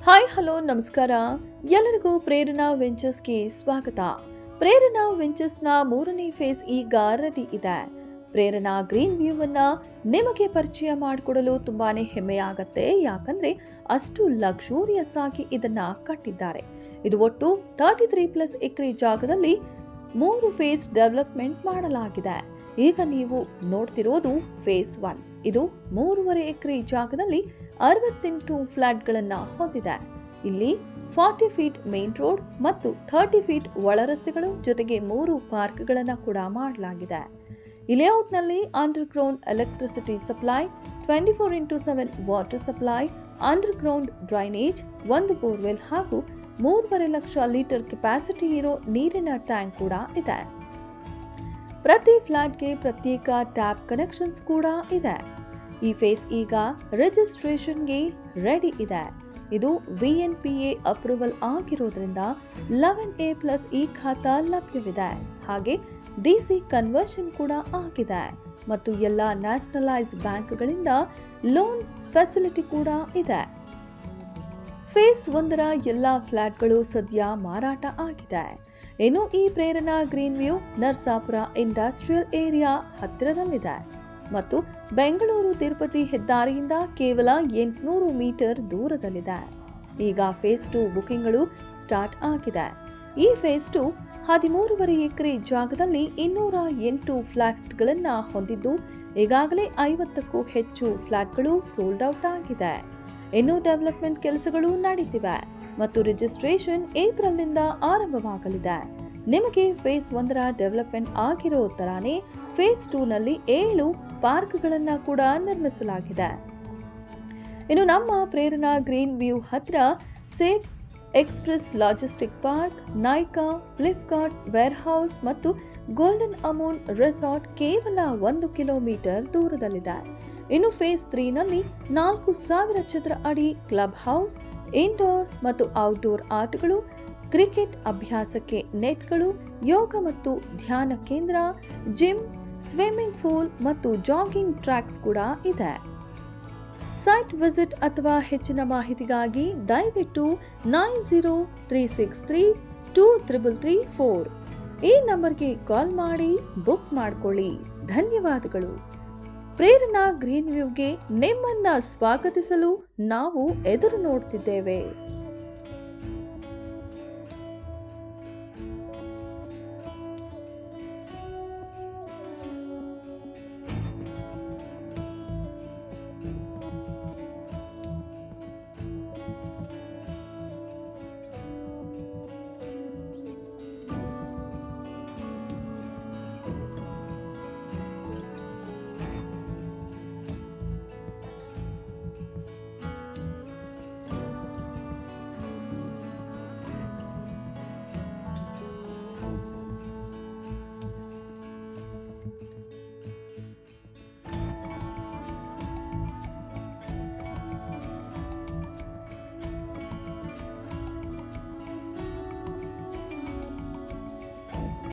Hi hello ನಮಸ್ಕಾರ. ಎಲ್ಲರಿಗೂ ಪ್ರೇರಣಾ ವೆಂಚರ್ಸ್ಗೆ ಸ್ವಾಗತ. ಪ್ರೇರಣಾ ವೆಂಚರ್ಸ್ನ 3ನೇ ಫೇಸ್ ಈಗ ರೆಡಿ ಇದೆ. ಪ್ರೇರಣಾ ಗ್ರೀನ್ ವ್ಯೂ ಅನ್ನ ನಿಮಗೆ ಪರಿಚಯ ಮಾಡಿಕೊಡಲು ತುಂಬಾನೇ ಹೆಮ್ಮೆಯಾಗತ್ತೆ. ಯಾಕಂದ್ರೆ ಅಷ್ಟು ಲಕ್ಸುರಿಯಸ್ ಆಗಿ ಇದನ್ನ ಕಟ್ಟಿದ್ದಾರೆ. ಇದು ಒಟ್ಟು 33+ ಎಕರೆ ಜಾಗದಲ್ಲಿ 3 ಫೇಸ್ ಡೆವಲಪ್ಮೆಂಟ್ ಮಾಡಲಾಗಿದೆ. ಈಗ ನೀವು ನೋಡ್ತಿರೋದು ಫೇಸ್ 1. ಇದು 3.5 ಎಕರೆ ಜಾಗದಲ್ಲಿ 68 ಫ್ಲಾಟ್ಗಳನ್ನು ಹೊಂದಿದೆ. ಇಲ್ಲಿ 40 ಫೀಟ್ ಮೇನ್ ರೋಡ್ ಮತ್ತು 30 ಫೀಟ್ ಒಳ ರಸ್ತೆಗಳು ಜೊತೆಗೆ 3 ಪಾರ್ಕ್ಗಳನ್ನು ಕೂಡ ಮಾಡಲಾಗಿದೆ. ಈ ಲೇಔಟ್ನಲ್ಲಿ underground electricity supply, 24x7 water supply, underground drainage, 1 borewell ಹಾಗೂ 3.5 ಲಕ್ಷ ಲೀಟರ್ ಕೆಪಾಸಿಟಿ ಇರೋ ನೀರಿನ ಟ್ಯಾಂಕ್ ಕೂಡ ಇದೆ. ಪ್ರತಿ ಫ್ಲಾಟ್ಗೆ ಪ್ರತ್ಯೇಕ ಟ್ಯಾಪ್ ಕನೆಕ್ಷನ್ಸ್ ಕೂಡ ಇದೆ. ಈ ಫೇಸ್ ಈಗ ರಿಜಿಸ್ಟ್ರೇಷನ್ಗೆ ರೆಡಿ ಇದೆ. ಇದು VNPA ಅಪ್ರೂವಲ್ ಆಗಿರೋದ್ರಿಂದ 11A+ ಈ ಖಾತಾ ಲಭ್ಯವಿದೆ. ಹಾಗೆ DC ಕನ್ವರ್ಷನ್ ಕೂಡ ಆಗಿದೆ ಮತ್ತು ಎಲ್ಲ ನ್ಯಾಷನಲೈಸ್ ಬ್ಯಾಂಕ್ಗಳಿಂದ ಲೋನ್ ಫೆಸಿಲಿಟಿ ಕೂಡ ಇದೆ. ಫೇಸ್ 1ರ ಎಲ್ಲ ಫ್ಲಾಟ್ಗಳು ಸದ್ಯ ಮಾರಾಟ ಆಗಿದೆ. ಇನ್ನು ಈ Prerana green view Narasapura industrial area ಹತ್ತಿರದಲ್ಲಿದೆ ಮತ್ತು ಬೆಂಗಳೂರು ತಿರುಪತಿ ಹೆದ್ದಾರಿಯಿಂದ ಕೇವಲ 800 ಮೀಟರ್ ದೂರದಲ್ಲಿದೆ. ಈಗ ಫೇಸ್ 2 ಬುಕಿಂಗ್ಗಳು ಸ್ಟಾರ್ಟ್ ಆಗಿದೆ. ಈ ಫೇಸ್ 2 13.5 ಎಕರೆ ಜಾಗದಲ್ಲಿ 208 ಫ್ಲಾಟ್ಗಳನ್ನು ಹೊಂದಿದ್ದು ಈಗಾಗಲೇ 50ಕ್ಕೂ ಹೆಚ್ಚು ಫ್ಲಾಟ್ಗಳು ಸೋಲ್ಡ್ ಔಟ್ ಆಗಿದೆ. ಇನ್ನು ಡೆವಲಪ್ಮೆಂಟ್ ಕೆಲಸಗಳು ನಡೀತಿವೆ ಮತ್ತು ರಿಜಿಸ್ಟ್ರೇಷನ್ ಏಪ್ರಿಲ್ನಿಂದ ಆರಂಭವಾಗಲಿದೆ. ನಿಮಗೆ ಫೇಸ್ 1ರ ಡೆವಲಪ್ಮೆಂಟ್ ಆಗಿರೋ ತರಾನೇ ಫೇಸ್ 2ನಲ್ಲಿ 7 ಪಾರ್ಕ್ಗಳನ್ನು ಕೂಡ ನಿರ್ಮಿಸಲಾಗಿದೆ. ಇನ್ನು ನಮ್ಮ ಪ್ರೇರಣಾ ಗ್ರೀನ್ ವ್ಯೂ ಹತ್ರ safe express logistic park, Nykaa, Flipkart warehouse ಮತ್ತು ಗೋಲ್ಡನ್ ಅಮೂನ್ ರೆಸಾರ್ಟ್ ಕೇವಲ 1 ಕಿಲೋಮೀಟರ್ ದೂರದಲ್ಲಿದೆ. ಇನ್ನು ಫೇಸ್ 3ನಲ್ಲಿ 4000 ಚದರ ಅಡಿ ಕ್ಲಬ್ ಹೌಸ್, ಇಂಡೋರ್ ಮತ್ತು ಔಟ್ಡೋರ್ ಆಟಗಳು, ಕ್ರಿಕೆಟ್ ಅಭ್ಯಾಸಕ್ಕೆ ನೆಟ್ಗಳು, ಯೋಗ ಮತ್ತು ಧ್ಯಾನ ಕೇಂದ್ರ, ಜಿಮ್, ಸ್ವಿಮ್ಮಿಂಗ್ ಪೂಲ್ ಮತ್ತು ಜಾಗಿಂಗ್ ಟ್ರ್ಯಾಕ್ಸ್ ಕೂಡ ಇದೆ. ಸೈಟ್ ವಿಸಿಟ್ ಅಥವಾ ಹೆಚ್ಚಿನ ಮಾಹಿತಿಗಾಗಿ ದಯವಿಟ್ಟು 9036323334 ಈ ನಂಬರ್ಗೆ ಕಾಲ್ ಮಾಡಿ ಬುಕ್ ಮಾಡಿಕೊಳ್ಳಿ. ಧನ್ಯವಾದಗಳು. ಪ್ರೇರಣಾ ಗ್ರೀನ್ ವ್ಯೂಗೆ ನಿಮ್ಮನ್ನ ಸ್ವಾಗತಿಸಲು ನಾವು ಎದುರು ನೋಡ್ತಿದ್ದೇವೆ.